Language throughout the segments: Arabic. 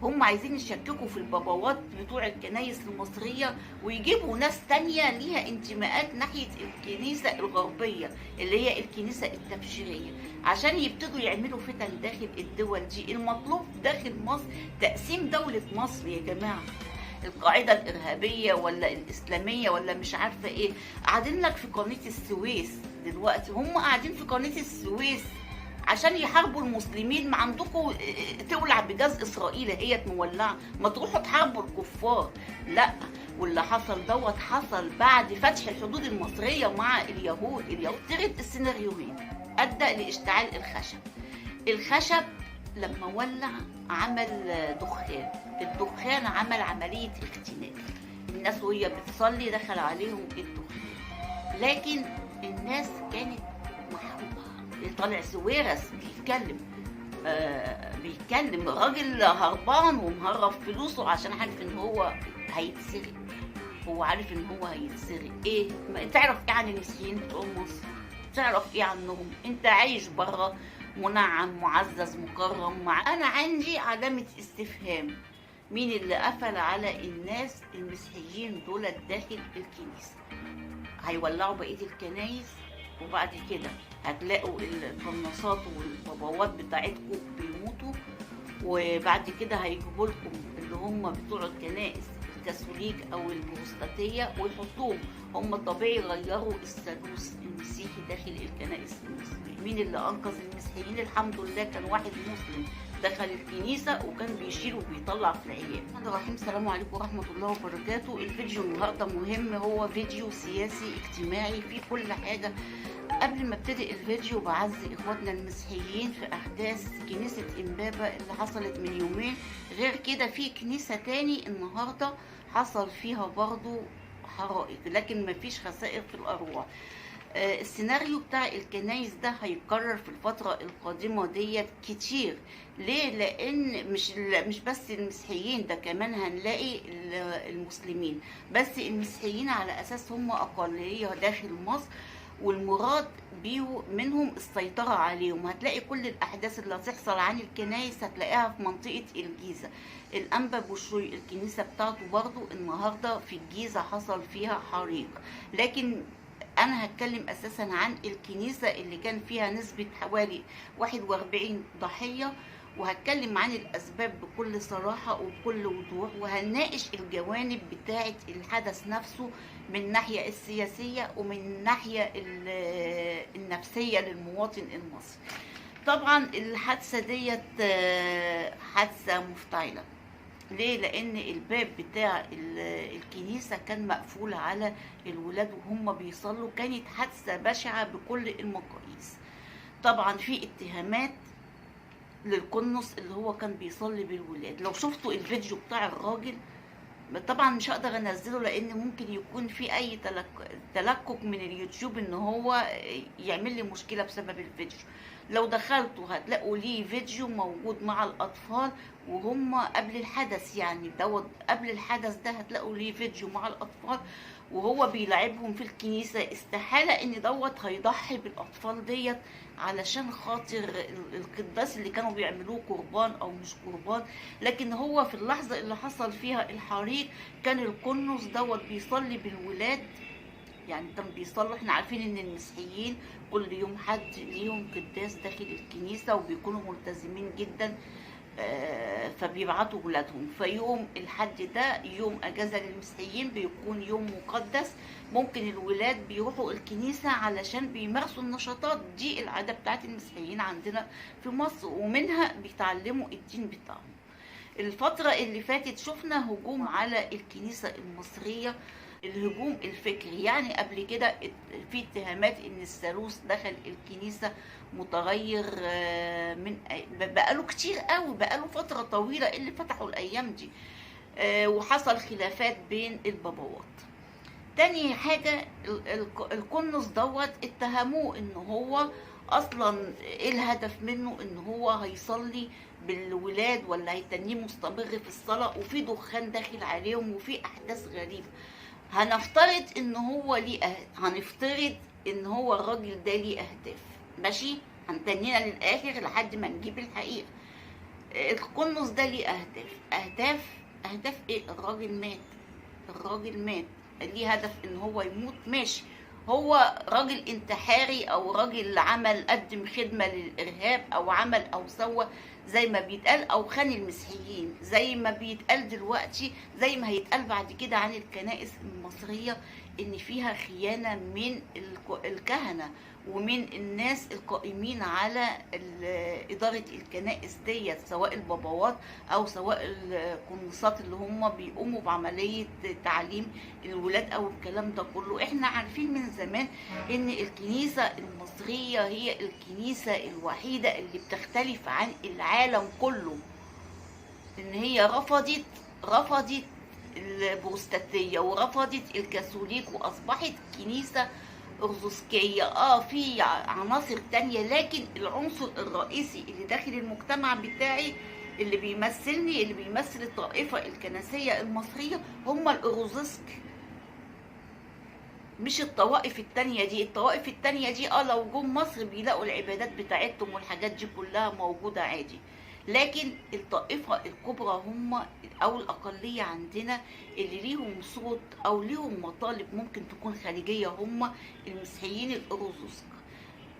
هم عايزين يشككوا في البابوات بتوع الكنايس المصرية ويجيبوا ناس تانية ليها انتماءات ناحية الكنيسة الغربية اللي هي الكنيسة التبشيرية، عشان يبتدوا يعملوا فتن داخل الدول دي. المطلوب داخل مصر تقسيم دولة مصر يا جماعة، القاعدة الإرهابية ولا الإسلامية ولا مش عارفة إيه. قاعدين لك في قناة السويس دلوقتي، هم قاعدين في قناة السويس عشان يحاربوا المسلمين. ما عندكم تولع بجاز إسرائيل هي مولعة، ما تروحوا تحاربوا الكفار. لا، واللي حصل دوت حصل بعد فتح الحدود المصرية مع اليهود. ترد السيناريوهين أدى لاشتعال الخشب. الخشب لما ولع عمل دخان، الدخان عمل عملية اختناق، الناس وهي بتصلي دخل عليهم الدخان. لكن الناس كانت محروقة. طالع سويرس بيتكلم راجل هربان ومهرب فلوسه عشان عارف ان هو هيتسرق. هو عارف ان هو هيتسرق. ايه تعرف ايه عن المسيحيين بتوع مصر؟ تعرف ايه عنهم؟ انت عايش بره منعم معزز مكرم. انا عندي علامة استفهام، مين اللي قفل على الناس المسيحيين دول داخل الكنيسة؟ هيولعوا بقية الكنايس وبعد كده هتلاقوا القناصات والبابوات بتاعتكم بيموتوا، وبعد كده هيجيبوا لكم اللي هم بتوع الكنائس الكاثوليك او البروتستانتيه ويحطوهم هم طبيعي يغيروا الثالوث المسيحي داخل الكنائس المسلمين. مين اللي انقذ المسيحيين؟ الحمد لله كان واحد مسلم دخل الكنيسه وكان بيشيل وبيطلع في العيال. الرحمن الرحيم. السلام عليكم ورحمه الله وبركاته. الفيديو النهارده مهم، هو فيديو سياسي اجتماعي فيه كل حاجه. قبل ما ابتدي الفيديو بعزي اخواتنا المسيحيين في احداث كنيسة امبابة اللي حصلت من يومين. غير كده في كنيسة تاني النهاردة حصل فيها برضو حرائق، لكن مفيش خسائر في الارواح. السيناريو بتاع الكنايس ده هيتكرر في الفترة القادمة ديت كتير. ليه؟ لان مش بس المسيحيين، ده كمان هنلاقي المسلمين، بس المسيحيين على اساس هم اقلية داخل مصر والمراد بيه منهم السيطرة عليهم. هتلاقي كل الأحداث اللي هتحصل عن الكنايس هتلاقيها في منطقة الجيزة. الأنبا بوشوي الكنيسة بتاعته برضو النهاردة في الجيزة حصل فيها حريق. لكن أنا هتكلم أساسا عن الكنيسة اللي كان فيها نسبة حوالي 41 ضحية، وهتكلم عن الأسباب بكل صراحة وبكل وضوح، وهنناقش الجوانب بتاعة الحدث نفسه من الناحية السياسية ومن الناحية النفسية للمواطن المصري. طبعا الحادثة ديت حادثة مفتعلة. ليه؟ لأن الباب بتاع الكنيسة كان مقفول على الولاد وهم بيصلوا. كانت حادثة بشعة بكل المقاييس. طبعا في اتهامات للقنص اللي هو كان بيصلي بالولاد. لو شفتوا الفيديو بتاع الراجل، طبعا مش هقدر انزله لان ممكن يكون في اي تلكك من اليوتيوب ان هو يعمل لي مشكله بسبب الفيديو. لو دخلتوا هتلاقوا ليه فيديو موجود مع الاطفال وهم قبل الحدث، يعني دوت قبل الحدث ده هتلاقوا ليه فيديو مع الاطفال وهو بيلعبهم في الكنيسه. استحاله ان دوت هيضحي بالاطفال ديت علشان خاطر القداس اللي كانوا بيعملوه قربان او مش قربان. لكن هو في اللحظه اللي حصل فيها الحريق كان القنص دوت بيصلي بالولاد، يعني كان بيصلوا. احنا عارفين ان المسيحيين كل يوم حد ليهم قداس داخل الكنيسه وبيكونوا ملتزمين جدا، فبيبعتوا ولادهم. فيوم الحد ده يوم اجازه للمسيحيين، بيكون يوم مقدس. ممكن الولاد بيروحوا الكنيسه علشان بيمارسوا النشاطات دي، العاده بتاعت المسيحيين عندنا في مصر، ومنها بيتعلموا الدين بتاعهم. الفتره اللي فاتت شفنا هجوم على الكنيسه المصريه، الهجوم الفكري. يعني قبل كده في اتهامات ان الثالوث دخل الكنيسه متغير من بقاله كتير قوي، بقاله فتره طويله اللي فتحوا الايام دي، وحصل خلافات بين البابوات. تاني حاجه القنص دوت اتهموه ان هو اصلا ايه الهدف منه، ان هو هيصلي بالولاد ولا هيتنيه مستمر في الصلاه وفي دخان داخل عليهم وفي احداث غريبه. هنفترض ان هو ليه هنفترض ان هو الراجل ده ليه اهداف، ماشي؟ هنتنينا للاخر لحد ما نجيب الحقيقه. القنص ده ليه اهداف ايه؟ الراجل مات، الراجل مات، ليه هدف ان هو يموت؟ ماشي، هو راجل انتحاري او راجل عمل قدم خدمة للارهاب او عمل او سوى زي ما بيتقال، او خان المسيحيين زي ما بيتقال دلوقتي، زي ما هيتقال بعد كده عن الكنائس المصرية ان فيها خيانة من الكهنة ومن الناس القائمين على إدارة الكنائس ديت، سواء البابوات أو سواء القنصات اللي هم بيقوموا بعملية تعليم الولاد أو الكلام ده كله. احنا عارفين من زمان إن الكنيسة المصرية هي الكنيسة الوحيدة اللي بتختلف عن العالم كله، إن هي رفضت البروستاتية ورفضت الكاثوليك وأصبحت كنيسة أرثوذكية. في عناصر تانية، لكن العنصر الرئيسي اللي داخل المجتمع بتاعي اللي بيمثلني، اللي بيمثل الطائفة الكنسية المصرية، هم الأرثوذكس، مش الطوائف التانية دي. الطوائف التانية دي لو جم مصر بيلاقوا العبادات بتاعتهم والحاجات دي كلها موجودة عادي، لكن الطائفة الكبرى هم أو الأقلية عندنا اللي ليهم صوت أو ليهم مطالب ممكن تكون خارجية، هم المسيحيين الأرثوذكس.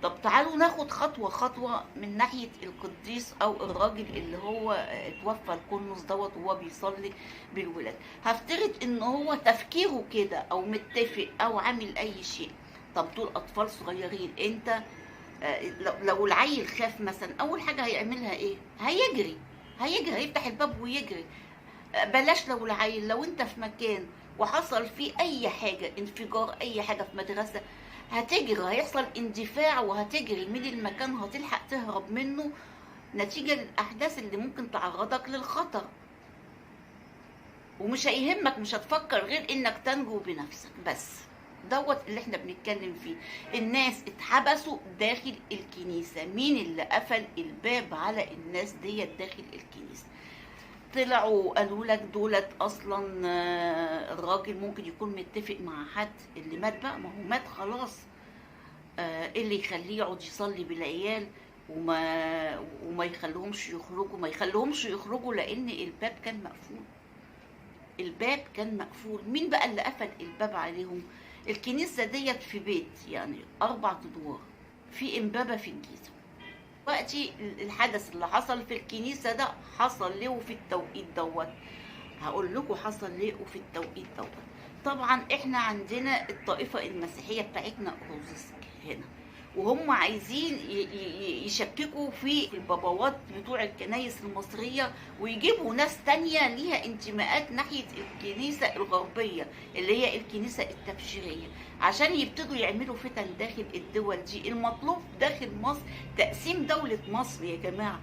طب تعالوا ناخد خطوة من ناحية القديس أو الراجل اللي هو اتوفى القنص دوت وهو بيصلي بالولاد. هفترض إن هو تفكيره كده أو متفق أو عامل أي شيء. طب دول أطفال صغيرين، أنت لو العيل خاف مثلا، اول حاجه هيعملها ايه؟ هيجري هيفتح الباب ويجري. بلاش لو العيل، لو انت في مكان وحصل فيه اي حاجه، انفجار اي حاجه في مدرسه، هتجري، هيحصل اندفاع وهتجري من المكان، هتلحق تهرب منه نتيجه للاحداث اللي ممكن تعرضك للخطر، ومش هيهمك، مش هتفكر غير انك تنجو بنفسك بس. دوت اللي احنا بنتكلم فيه. الناس اتحبسوا داخل الكنيسة، مين اللي قفل الباب على الناس ديت داخل الكنيسة؟ طلعوا قالوا لك دولت اصلا الراجل ممكن يكون متفق مع حد اللي مات بقى، ما هو مات خلاص، اللي يخليه يقعد يصلي بالعيال وما يخليهمش يخرجوا لان الباب كان مقفول. الباب كان مقفول. مين بقى اللي قفل الباب عليهم؟ الكنيسة ديت في بيت يعني 4 أدوار في إمبابة في الجيزة. وقتي الحدث اللي حصل في الكنيسة ده حصل ليه وفي التوقيت دوت؟ هقول لكم حصل ليه وفي التوقيت دوت. طبعا احنا عندنا الطائفة المسيحية بتاعتنا أرثوذكس هنا، وهم عايزين يشككوا في البابوات بتوع الكنايس المصرية ويجيبوا ناس تانية ليها انتماءات ناحية الكنيسة الغربية اللي هي الكنيسة التبشيرية، عشان يبتدوا يعملوا فتن داخل الدول دي. المطلوب داخل مصر تقسيم دولة مصر يا جماعة،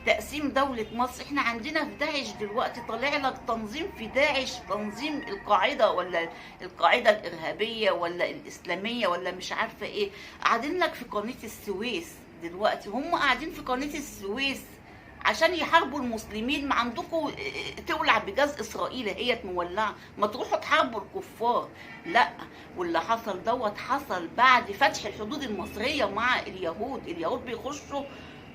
تقسيم دولة مصر. احنا عندنا في داعش دلوقتي طالع لك تنظيم في داعش، تنظيم القاعدة ولا القاعدة الإرهابية ولا الإسلامية ولا مش عارفة ايه، قاعدين لك في قناة السويس دلوقتي. هم قاعدين في قناة السويس عشان يحاربوا المسلمين. ما عندكم تولع بجاز إسرائيل هي مولعة، ما تروحوا تحاربوا الكفار؟ لا. واللي حصل دوت حصل بعد فتح الحدود المصرية مع اليهود بيخشوا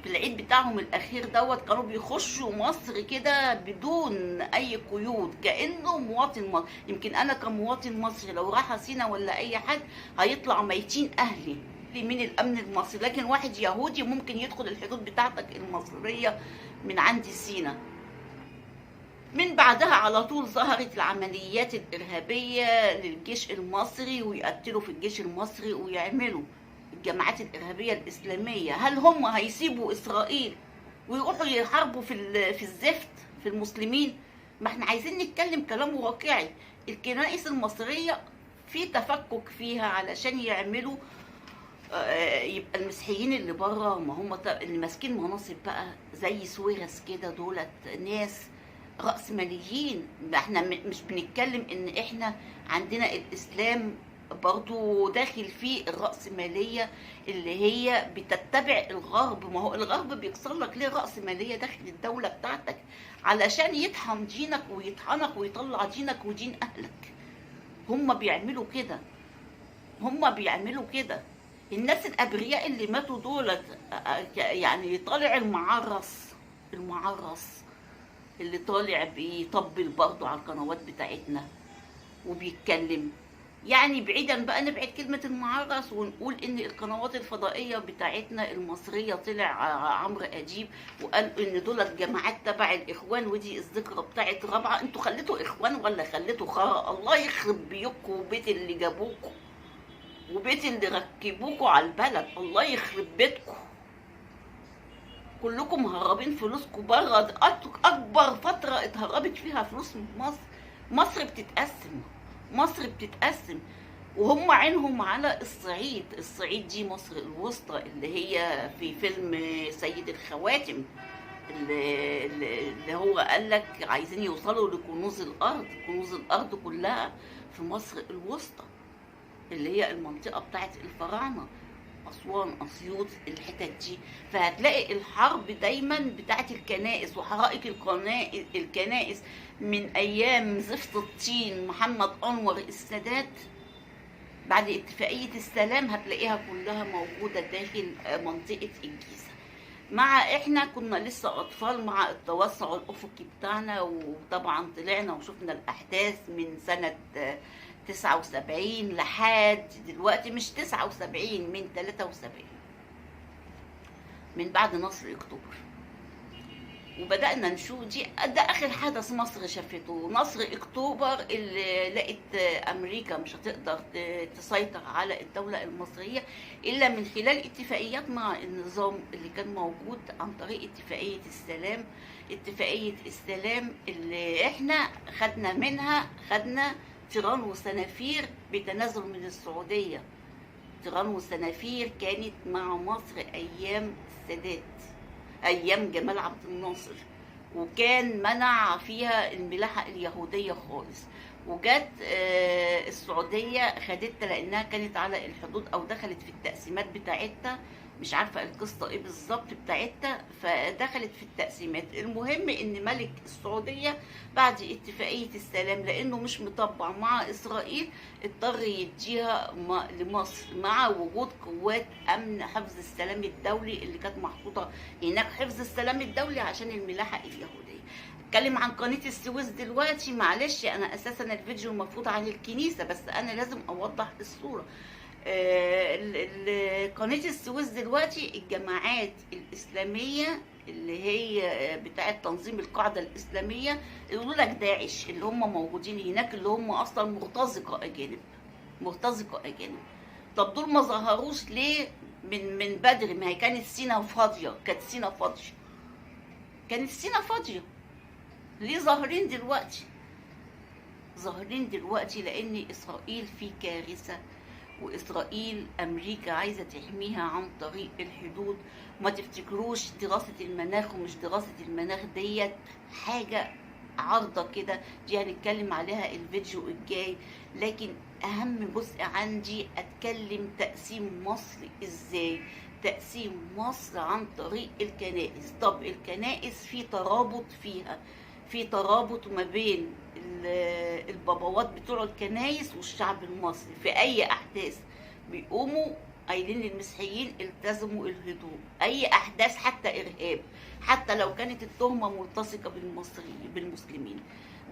في العيد بتاعهم الاخير دوت، كانوا بيخشوا مصر كده بدون اي قيود كانه مواطن مصري. يمكن انا كمواطن مصري لو راح سينا ولا اي حد هيطلع ميتين اهلي من الامن المصري، لكن واحد يهودي ممكن يدخل الحدود بتاعتك المصريه من عند سينا. من بعدها على طول ظهرت العمليات الارهابيه للجيش المصري، ويقتلوا في الجيش المصري ويعملوا الجماعات الإرهابية الإسلامية. هل هم هيسيبوا إسرائيل ويروحوا يحاربوا في الزفت في المسلمين؟ ما احنا عايزين نتكلم كلام واقعي. الكنائس المصرية في تفكك فيها علشان يعملوا يبقى المسيحيين اللي بره، ما هم اللي ماسكين مناصب بقى زي سويرس كده، دولت ناس رأسماليين. احنا مش بنتكلم ان احنا عندنا الإسلام برضو داخل فيه الرأسمالية اللي هي بتتبع الغرب. ما هو الغرب بيكسر لك ليه رأسمالية داخل الدولة بتاعتك؟ علشان يطحن دينك ويطحنك ويطلع دينك ودين أهلك. هم بيعملوا كده. الناس الأبرياء اللي ماتوا دولت يعني طالع المعرس المعرس اللي طالع بيطبل برضه على القنوات بتاعتنا وبيتكلم. يعني بعيدا بقى نبعد كلمة المعرس ونقول ان القنوات الفضائية بتاعتنا المصرية طلع عمرو اديب وقال ان دول جماعات تبع الاخوان، ودي الذكرى بتاعت رابعة. انتوا خليتوا اخوان ولا خليتوا خرا؟ الله يخرب بيوتكم وبيت اللي جابوكوا وبيت اللي ركبوكوا على البلد، الله يخرب بيتكم. كلكم مهربين فلوسكم بره. اكبر فترة اتهربت فيها فلوس من مصر. مصر بتتقسم، مصر بتتقسم، وهم عينهم على الصعيد. الصعيد دي مصر الوسطى اللي هي في فيلم سيد الخواتم، اللي هو قال لك عايزين يوصلوا لكنوز الارض. كنوز الارض كلها في مصر الوسطى اللي هي المنطقة بتاعت الفراعنة، أسوان، أسيوط، الحتت دي. فهتلاقي الحرب دايما بتاعت الكنائس وحرائق الكنائس من أيام زفت الطين محمد أنور السادات بعد اتفاقية السلام، هتلاقيها كلها موجودة داخل منطقة الجيزة. مع احنا كنا لسه اطفال مع التوسع الافقي بتاعنا، وطبعا طلعنا وشفنا الاحداث من سنة 79 لحد دلوقتي، مش 79، من 73، من بعد نصر اكتوبر. وبدأنا نشوف ده آخر حدث مصر شافته، نصر اكتوبر، اللي لقت أمريكا مش هتقدر تسيطر على الدولة المصرية إلا من خلال اتفاقيات مع النظام اللي كان موجود عن طريق اتفاقية السلام. اتفاقية السلام اللي احنا خدنا تيران وسنافير بتنازل من السعودية. تيران وسنافير كانت مع مصر أيام السادات، ايام جمال عبد الناصر، وكان منع فيها الملاحة اليهودية خالص. وجت السعودية خدتها لانها كانت على الحدود او دخلت في التقسيمات بتاعتها، مش عارفة القصة ايه بالظبط بتاعتها، فدخلت في التقسيمات. المهم ان ملك السعودية بعد اتفاقية السلام لانه مش مطبع مع اسرائيل اضطر يديها لمصر مع وجود قوات امن حفظ السلام الدولي اللي كانت محطوطة هناك. حفظ السلام الدولي عشان الملاحة اليهودية. اتكلم عن قناة السويس دلوقتي، معلش انا اساسا الفيديو المفروض عن الكنيسة، بس انا لازم اوضح الصورة. قناة السويس دلوقتي الجماعات الإسلامية اللي هي بتاعة تنظيم القاعدة الإسلامية، يقولوا لك داعش، اللي هم موجودين هناك، اللي هم أصلا مرتزقة أجانب. طب دول ما ظهروش ليه من بدري؟ ما هي كانت سينا فاضية، كانت سينا فاضية. ليه ظاهرين دلوقتي؟ ظاهرين دلوقتي لأن إسرائيل في كارثة، وإسرائيل أمريكا عايزة تحميها عن طريق الحدود. ما تفتكروش دراسة المناخ ومش دراسة المناخ ديت حاجة عارضة كده، دي هنتكلم عليها الفيديو الجاي. لكن أهم جزء عندي أتكلم تقسيم مصر إزاي. تقسيم مصر عن طريق الكنائس. طب الكنائس في ترابط ما بين البابوات بتوع الكنايس والشعب المصري. في اي احداث بيقوموا قايلين للمسيحيين التزموا الهدوء، اي احداث حتى ارهاب، حتى لو كانت التهمه ملتصقه بالمسلمين.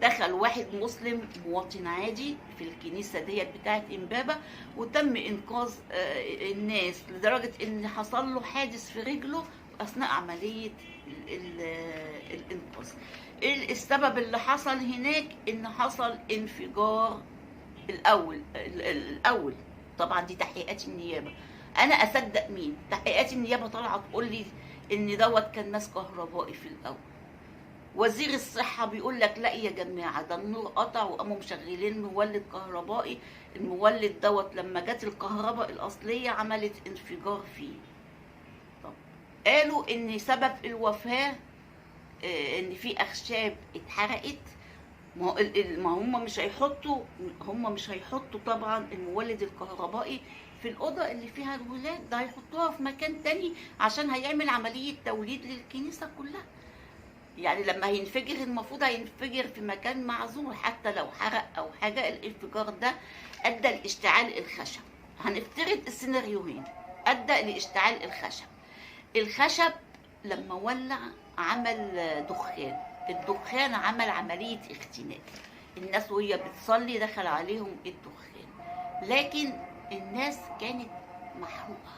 دخل واحد مسلم مواطن عادي في الكنيسه ديت بتاعه امبابه، وتم انقاذ الناس، لدرجه ان حصل له حادث في رجله اثناء عمليه الانقاذ. السبب اللي حصل هناك ان حصل انفجار. الاول طبعا دي تحقيقات النيابه. انا اصدق مين؟ تحقيقات النيابه طالعه تقول لي ان دوت كان ماس كهربائي في الاول. وزير الصحه بيقول لك لا يا جماعه، ده النور قطع وقاموا مشغلين مولد كهربائي. المولد دوت لما جت الكهرباء الاصليه عملت انفجار فيه. طب قالوا ان سبب الوفاه ان في اخشاب اتحرقت. ما هم مش هيحطوا طبعا المولد الكهربائي في الاوضه اللي فيها الولاد، ده هيحطوها في مكان تاني عشان هيعمل عمليه توليد للكنيسه كلها. يعني لما هينفجر المفروض هينفجر في مكان معزول، حتى لو حرق او حاجه. الانفجار ده ادى لاشتعال الخشب. هنفترض السيناريوهين. ادى لاشتعال الخشب لما ولع عمل دخان. الدخان عمل عملية اختناق، الناس وهي بتصلي دخل عليهم الدخان، لكن الناس كانت محروقة.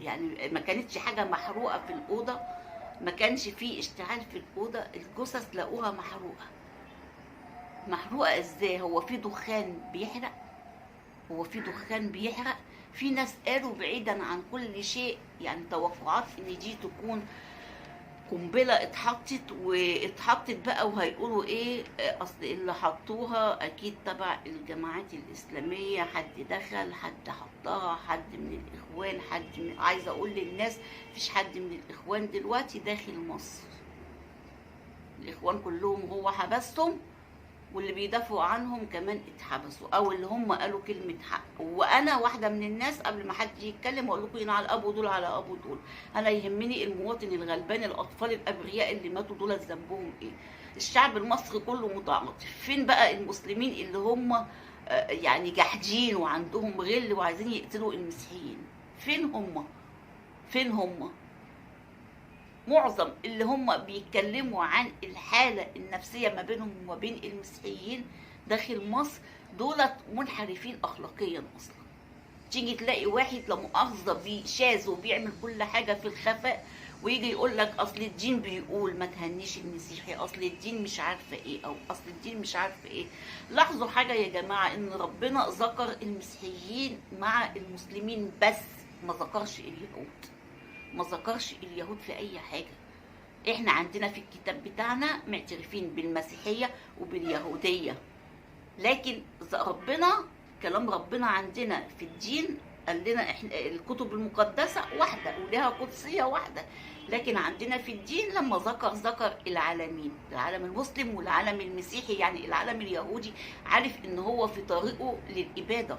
يعني ما كانتش حاجة محروقة في الأوضة، ما كانش فيه اشتعال في الأوضة، الجثث لقوها محروقة. محروقة ازاي؟ هو في دخان بيحرق؟ هو في دخان بيحرق؟ في ناس قالوا بعيدا عن كل شيء، يعني توقعات ان دي تكون قنبلة اتحطت بقى، وهيقولوا ايه، اصل اللي حطوها اكيد تبع الجماعات الاسلامية، حد دخل، حد حطها، حد من الاخوان، عايزة اقول للناس مفيش حد من الاخوان دلوقتي داخل مصر. الاخوان كلهم هو حبسهم، واللي بيدافعوا عنهم كمان اتحبسوا، او اللي هم قالوا كلمه حق. وانا واحده من الناس قبل ما حد يتكلم اقول لكم على ابو دول على ابو دول، انا يهمني المواطن الغلبان، الاطفال الابرياء اللي ماتوا دول ذنبهم ايه؟ الشعب المصري كله متعاطف. فين بقى المسلمين اللي هم يعني جاحدين وعندهم غل وعايزين يقتلوا المسيحيين؟ فين هم؟ معظم اللي هم بيتكلموا عن الحالة النفسية ما بينهم وما بين المسيحيين داخل مصر دولت منحرفين أخلاقيا أصلا. تيجي تلاقي واحد لا مؤاخذة شاذ وبيعمل كل حاجة في الخفاء، ويجي يقول لك أصل الدين بيقول ما تهنيش المسيحي، أصل الدين مش عارفة إيه، أو أصل الدين مش عارفة إيه. لاحظوا حاجة يا جماعة، إن ربنا ذكر المسيحيين مع المسلمين بس، ما ذكرش اليهود، ما ذكرش اليهود في اي حاجة. احنا عندنا في الكتاب بتاعنا معترفين بالمسيحية وباليهودية، لكن كلام ربنا عندنا في الدين قال لنا احنا الكتب المقدسة واحدة ولها قدسية واحدة، لكن عندنا في الدين لما ذكر العالمين، العالم المسلم والعالم المسيحي. يعني العالم اليهودي عارف ان هو في طريقه للإبادة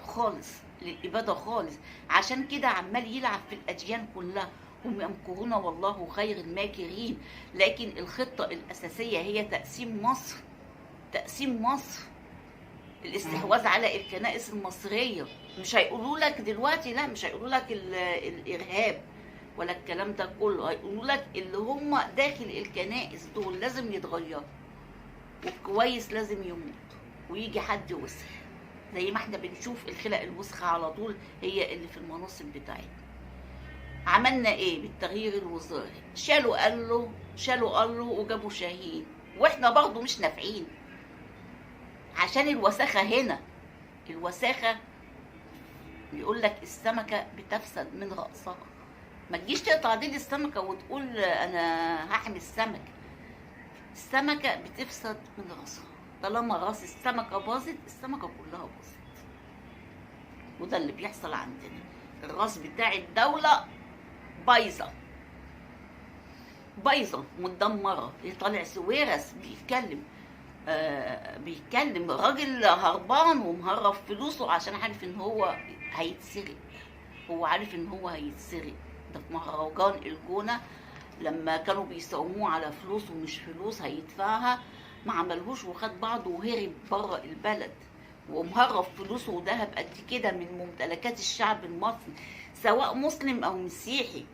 خالص، عشان كده عمال يلعب في الأديان كلها. هم يمكرون والله خير الماكرين، لكن الخطة الأساسية هي تقسيم مصر، الاستحواذ على الكنائس المصرية. مش هيقولوا لك دلوقتي، لا مش هيقولوا لك الإرهاب ولا الكلام ده كله، هيقولوا لك اللي هم داخل الكنائس دول لازم يتغيروا، والكويس لازم يموت ويجي حد وسخ، زي ما احنا بنشوف الخلق الوسخة على طول هي اللي في المناصب بتاعتنا. عملنا ايه بالتغيير الوزاري؟ شالوا قال له وجابوا شاهين، واحنا برضو مش نافعين، عشان الوساخة هنا. الوساخة يقول لك السمكة بتفسد من رأسها، ما تجيش تقطع ديل السمكة وتقول انا هحمي السمكة. السمكة بتفسد من رأسها، طالما راس السمكة باظت السمكة كلها باظت. وده اللي بيحصل عندنا، الراس بتاع الدولة بايظة مدمرة. طالع سويرس بيتكلم راجل هربان ومهرب فلوسه عشان عارف ان هو هيتسرق. ده في مهرجان الجونة لما كانوا بيساوموه على فلوس ومش فلوس هيدفعها، ما عملهوش وخد بعضه وهرب بره البلد ومهرب فلوسه وذهب قد كده من ممتلكات الشعب المصري، سواء مسلم او مسيحي.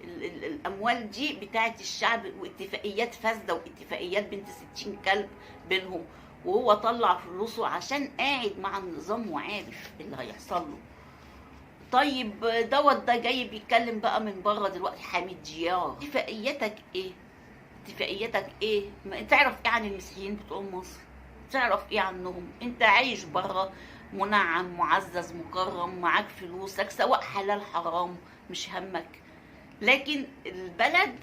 الاموال دي بتاعت الشعب، واتفاقيات فاسده واتفاقيات بنت 60 كلب بينهم، وهو طلع فلوسه عشان قاعد مع النظام وعارف اللي هيحصل له. طيب ده جاي بيتكلم بقى من بره دلوقتي، حميد ديار. اتفاقيتك ايه؟ ما تعرف ايه عن المسيحيين بتوع مصر؟ تعرف ايه عنهم؟ انت عايش بره منعم معزز مكرم، معاك فلوسك سواء حلال حرام مش همك، لكن البلد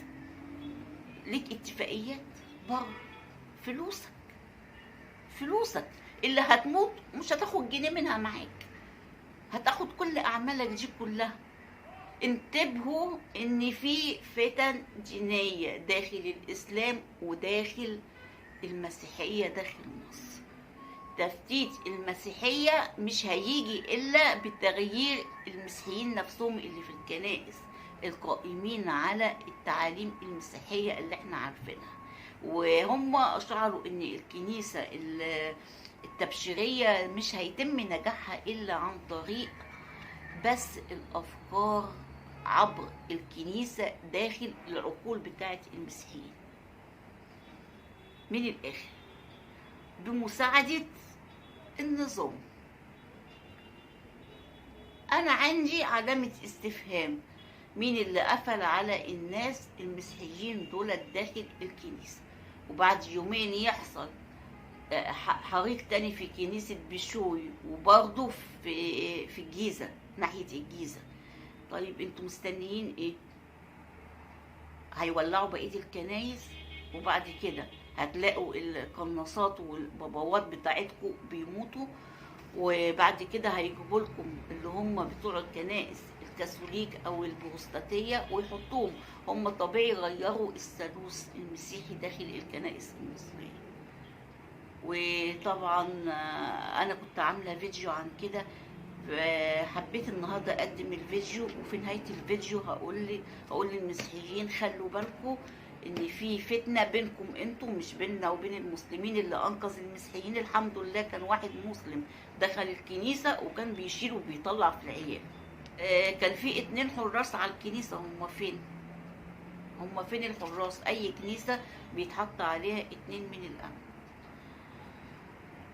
ليك اتفاقيات بره. فلوسك اللي هتموت مش هتاخد جنيه منها معاك، هتاخد كل اعمالك دي كلها. انتبهوا ان في فتن دينية داخل الاسلام وداخل المسيحية داخل مصر. تفتيت المسيحية مش هيجي الا بتغيير المسيحيين نفسهم اللي في الكنائس، القائمين على التعاليم المسيحية اللي احنا عارفينها. وهم شعروا ان الكنيسة التبشيرية مش هيتم نجاحها الا عن طريق بس الافكار عبر الكنيسة داخل العقول بتاعت المسيحيين. من الآخر بمساعدة النظام. أنا عندي علامة استفهام، مين اللي قفل على الناس المسيحيين دول داخل الكنيسة؟ وبعد يومين يحصل حريق تاني في كنيسة بشوي، وبرضه في الجيزة، ناحية الجيزة. طيب انتوا مستنيين ايه؟ هيولعوا بقية الكنايس، وبعد كده هتلاقوا القناصات والباباوات بتاعتكم بيموتوا، وبعد كده هيجيبوا لكم اللي هم بتوع الكنائس الكاثوليك او البروستاتية ويحطوهم. هم طبيعي غيروا الثالوث المسيحي داخل الكنائس المصرية. وطبعا انا كنت عاملة فيديو عن كده، حبيت النهارده اقدم الفيديو، وفي نهايه الفيديو هقول للمسيحيين خلوا بالكم ان في فتنه بينكم انتم، مش بيننا وبين المسلمين. اللي انقذ المسيحيين الحمد لله كان واحد مسلم دخل الكنيسه وكان بيشيل وبيطلع في العيال. كان في 2 حراس على الكنيسه، هم فين؟ هم فين الحراس؟ اي كنيسه بيتحط عليها 2 من الامن.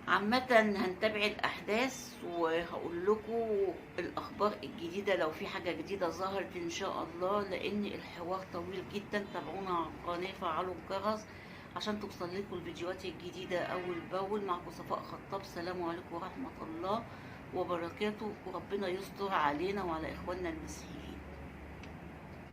عامة هنتابع الأحداث وهقول لكم الأخبار الجديدة لو في حاجة جديدة ظهرت إن شاء الله، لأن الحوار طويل جدا. تابعونا على القناة، فعلوا الجرس عشان توصل لكم الفيديوهات الجديدة أول بأول. معكم صفاء خطاب، سلام عليكم ورحمة الله وبركاته، وربنا يستر علينا وعلى إخواننا المسيحيين.